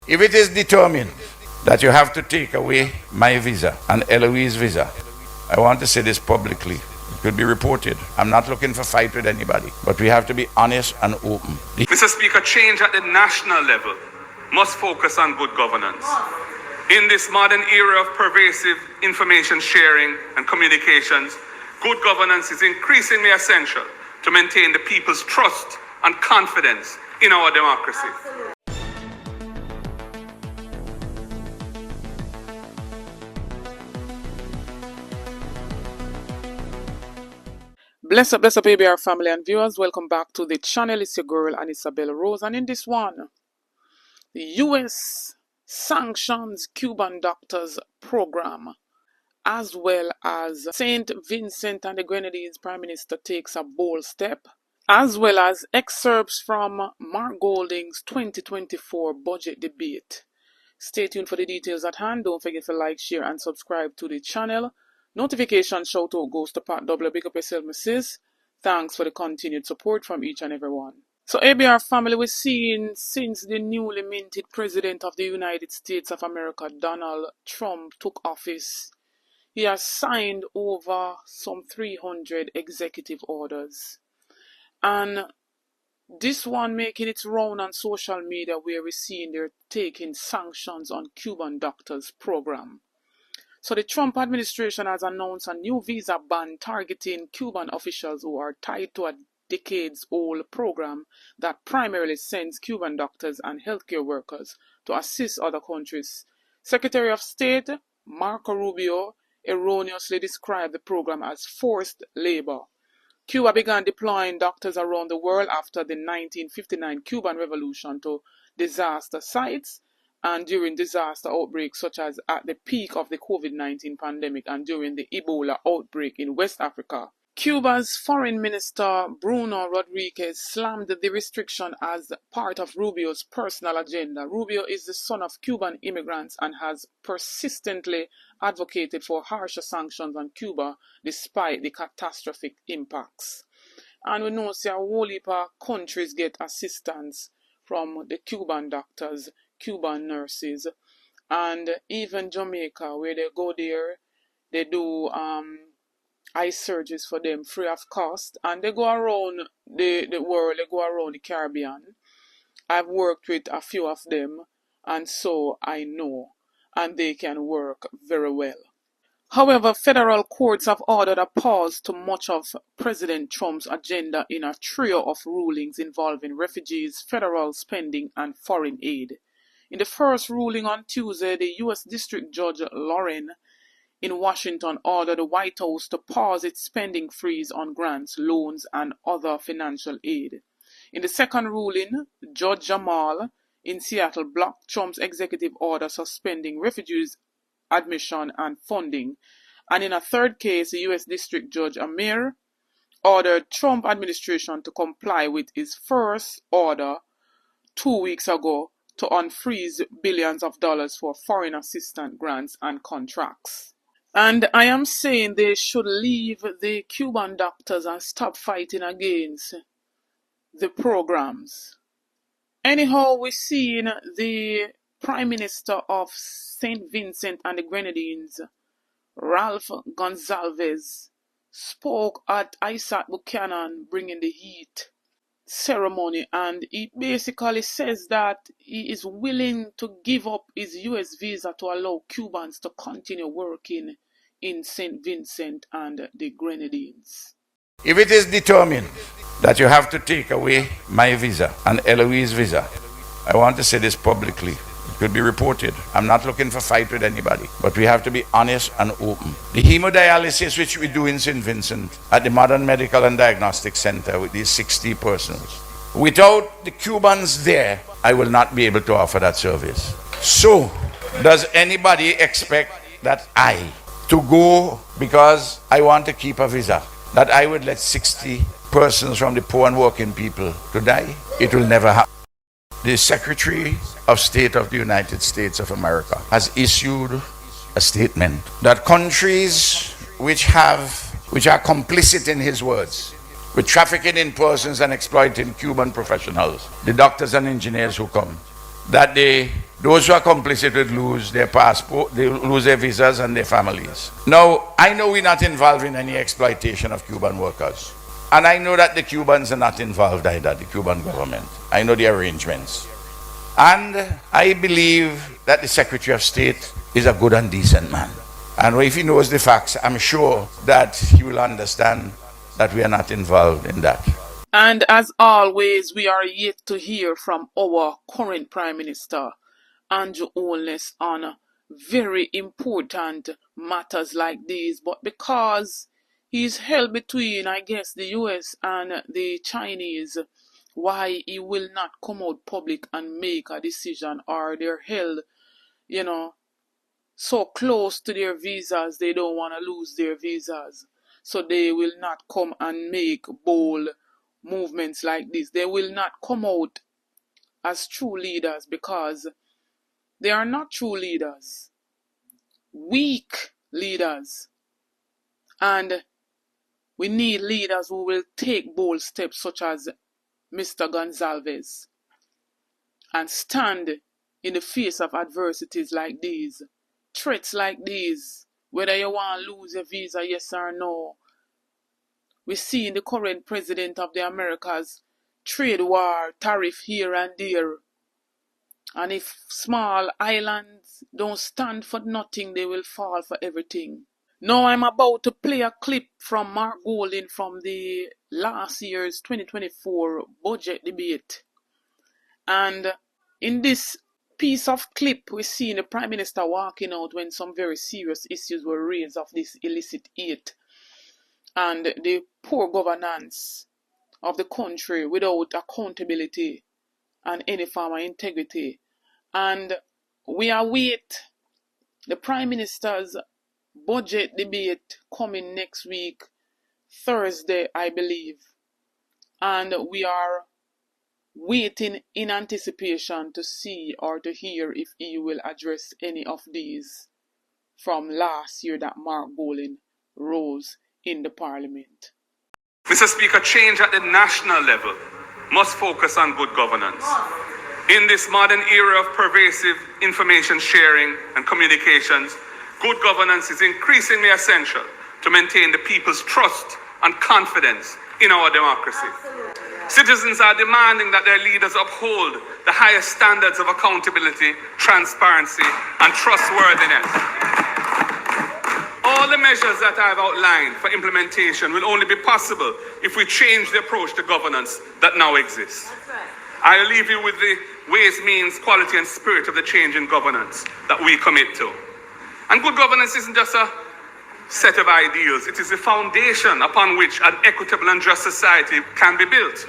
If it is determined that you have to take away my visa and Eloise's visa, I want to say this publicly. It could be reported. I'm not looking for fight with anybody, but we have to be honest and open. Mr. Speaker, change at the national level must focus on good governance. In this modern era of pervasive information sharing and communications, good governance is increasingly essential to maintain the people's trust and confidence in our democracy. Bless up, ABR family and viewers. Welcome back to the channel. It's your girl, Isabella Rose. And in this one, the U.S. sanctions Cuban doctors program, as well as St. Vincent and the Grenadines Prime Minister takes a bold step, as well as excerpts from Mark Golding's 2024 budget debate. Stay tuned for the details at hand. Don't forget to like, share, and subscribe to the channel. Notification shout out goes to Pat Double. Big up yourself, Mrs. Thanks for the continued support from each and every one. So, ABR family, we're seeing since the newly minted President of the United States of America, Donald Trump, took office, he has signed over some 300 executive orders. And this one making its round on social media, where we're seeing they're taking sanctions on Cuban doctors program. So the Trump administration has announced a new visa ban targeting Cuban officials who are tied to a decades-old program that primarily sends Cuban doctors and healthcare workers to assist other countries. Secretary of State Marco Rubio erroneously described the program as forced labor. Cuba began deploying doctors around the world after the 1959 Cuban Revolution to disaster sites and during disaster outbreaks such as at the peak of the COVID-19 pandemic and during the Ebola outbreak in West Africa. Cuba's Foreign Minister Bruno Rodriguez slammed the restriction as part of Rubio's personal agenda. Rubio is the son of Cuban immigrants and has persistently advocated for harsher sanctions on Cuba despite the catastrophic impacts. And we know a whole heap of countries get assistance from the Cuban doctors, Cuban nurses, and even Jamaica, where they go there, they do eye surgeries for them free of cost, and they go around the world, they go around the Caribbean. I've worked with a few of them, and so I know, and they can work very well. However, federal courts have ordered a pause to much of President Trump's agenda in a trio of rulings involving refugees, federal spending, and foreign aid. In the first ruling on Tuesday, the U.S. District Judge Lauren in Washington ordered the White House to pause its spending freeze on grants, loans, and other financial aid. In the second ruling, Judge Jamal in Seattle blocked Trump's executive order suspending refugees' admission and funding. And in a third case, the U.S. District Judge Amir ordered Trump administration to comply with his first order 2 weeks ago to unfreeze billions of dollars for foreign assistance grants and contracts. And I am saying they should leave the Cuban doctors and stop fighting against the programs. Anyhow, we're seeing the Prime Minister of St. Vincent and the Grenadines, Ralph Gonsalves, spoke at Isaac Buchanan bringing the heat ceremony, and he basically says that he is willing to give up his US visa to allow Cubans to continue working in St. Vincent and the Grenadines. If it is determined that you have to take away my visa and Eloise's visa, I want to say this publicly. It could be reported. I'm not looking for fight with anybody, but we have to be honest and open. The hemodialysis which we do in St. Vincent at the Modern Medical and Diagnostic Center with these 60 persons, without the Cubans there, I will not be able to offer that service. So, does anybody expect that I, to go because I want to keep a visa, that I would let 60 persons from the poor and working people to die? It will never happen. The Secretary of State of the United States of America has issued a statement that countries which are complicit in his words with trafficking in persons and exploiting Cuban professionals, the doctors and engineers who come, that those who are complicit would lose their passport, they lose their visas and their families. Now, I know we're not involved in any exploitation of Cuban workers. And I know that the Cubans are not involved either, the Cuban government. I know the arrangements. And I believe that the Secretary of State is a good and decent man. And if he knows the facts, I'm sure that he will understand that we are not involved in that. And as always, we are yet to hear from our current Prime Minister, Andrew Holness, on very important matters like these. But because he's held between, I guess, the US and the Chinese, why he will not come out public and make a decision, or they're held, so close to their visas, they don't want to lose their visas. So they will not come and make bold movements like this. They will not come out as true leaders because they are not true leaders. Weak leaders. And we need leaders who will take bold steps, such as Mr. Gonsalves, and stand in the face of adversities like these, threats like these, whether you want to lose your visa, yes or no. We see in the current president of the Americas trade war, tariff here and there. And if small islands don't stand for nothing, they will fall for everything. Now I'm about to play a clip from Mark Golding from the last year's 2024 budget debate. And in this piece of clip, we see the Prime Minister walking out when some very serious issues were raised of this illicit aid and the poor governance of the country without accountability and any form of integrity. And we await the Prime Minister's budget debate coming next week, Thursday, I believe. And we are waiting in anticipation to see or to hear if he will address any of these from last year that Mark Golding rose in the Parliament. Mr. Speaker, change at the national level must focus on good governance. In this modern era of pervasive information sharing and communications, good governance is increasingly essential to maintain the people's trust and confidence in our democracy. Citizens are demanding that their leaders uphold the highest standards of accountability, transparency, and trustworthiness. All the measures that I've outlined for implementation will only be possible if we change the approach to governance that now exists. I'll leave you with the ways, means, quality, and spirit of the change in governance that we commit to. And good governance isn't just a set of ideals. It is the foundation upon which an equitable and just society can be built.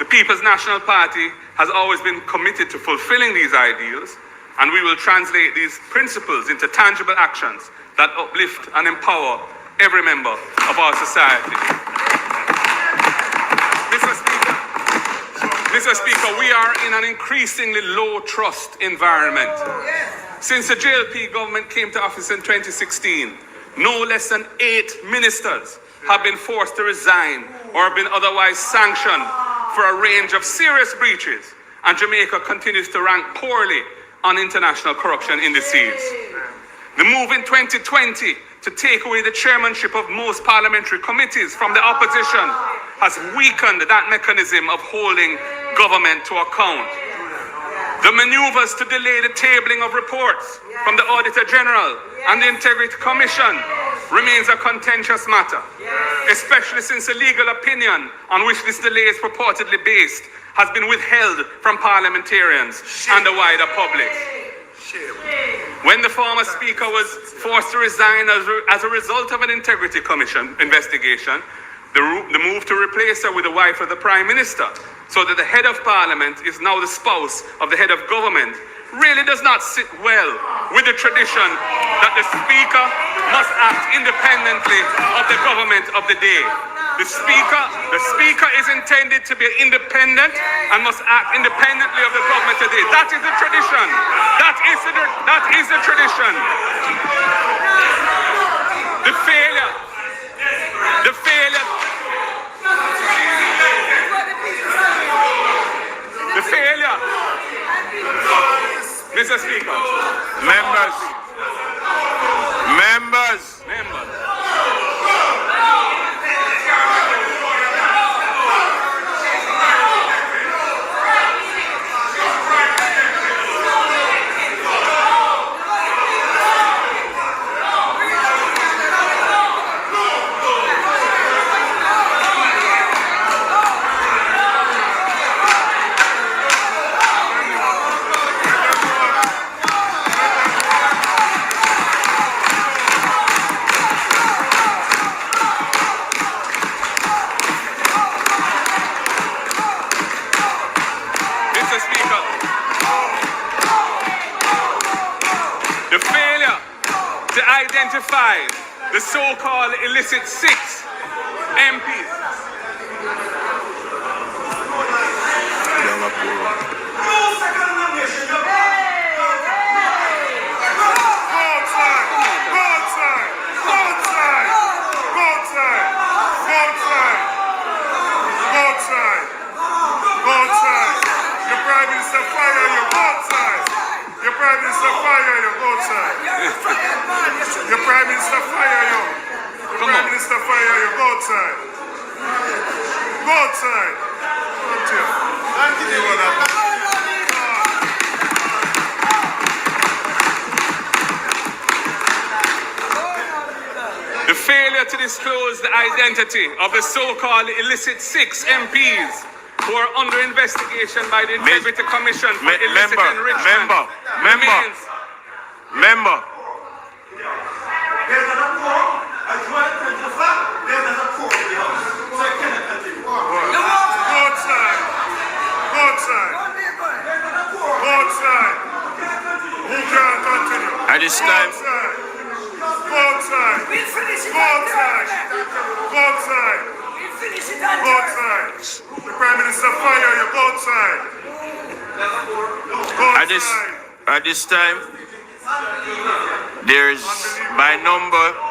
The People's National Party has always been committed to fulfilling these ideals, and we will translate these principles into tangible actions that uplift and empower every member of our society. Mr. Speaker, we are in an increasingly low trust environment. Since the JLP government came to office in 2016, no less than 8 ministers have been forced to resign or have been otherwise sanctioned for a range of serious breaches, and Jamaica continues to rank poorly on international corruption indices. The move in 2020 to take away the chairmanship of most parliamentary committees from the opposition has weakened that mechanism of holding government to account. The maneuvers to delay the tabling of reports from the Auditor General and the Integrity Commission remains a contentious matter, especially since the legal opinion on which this delay is purportedly based has been withheld from parliamentarians and the wider public. When the former speaker was forced to resign as a result of an Integrity Commission investigation, the move to replace her with the wife of the Prime Minister, so that the head of Parliament is now the spouse of the head of government, really does not sit well with the tradition that the Speaker must act independently of the government of the day. The Speaker is intended to be independent and must act independently of the government today. That is the tradition. That is the tradition. The failure. Mr. Speaker. Members. Mr. Speaker, the failure to identify the so-called illicit 6 MPs The failure to disclose the identity of the so-called illicit 6 MPs who are under investigation by the Integrity Commission for illicit enrichment remains. Member. At this time, The Prime Minister fire you both sides. at this time, there's by number.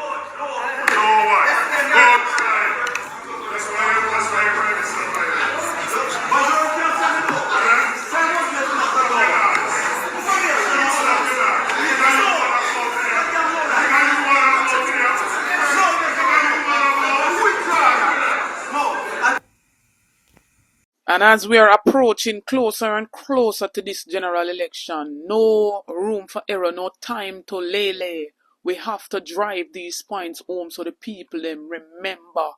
And as we are approaching closer and closer to this general election, no room for error, no time to lay. We have to drive these points home so the people them remember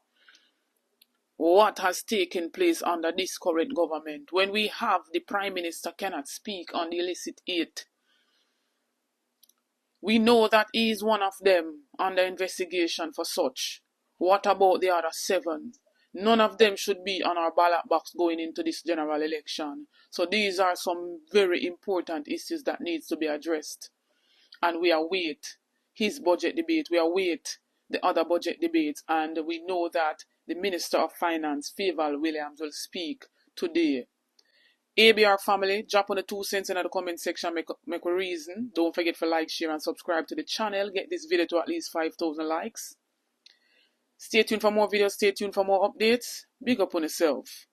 what has taken place under this current government. When we have the Prime Minister cannot speak on the illicit 8, we know that he is one of them under investigation for such. What about the other 7? None of them should be on our ballot box going into this general election. So these are some very important issues that needs to be addressed. And we await his budget debate. We await the other budget debates. And we know that the Minister of Finance, Favour Williams, will speak today. ABR family, drop on the 2 cents in the comment section, make a reason. Don't forget to like, share and subscribe to the channel. Get this video to at least 5,000 likes. Stay tuned for more videos, stay tuned for more updates. Big up on yourself.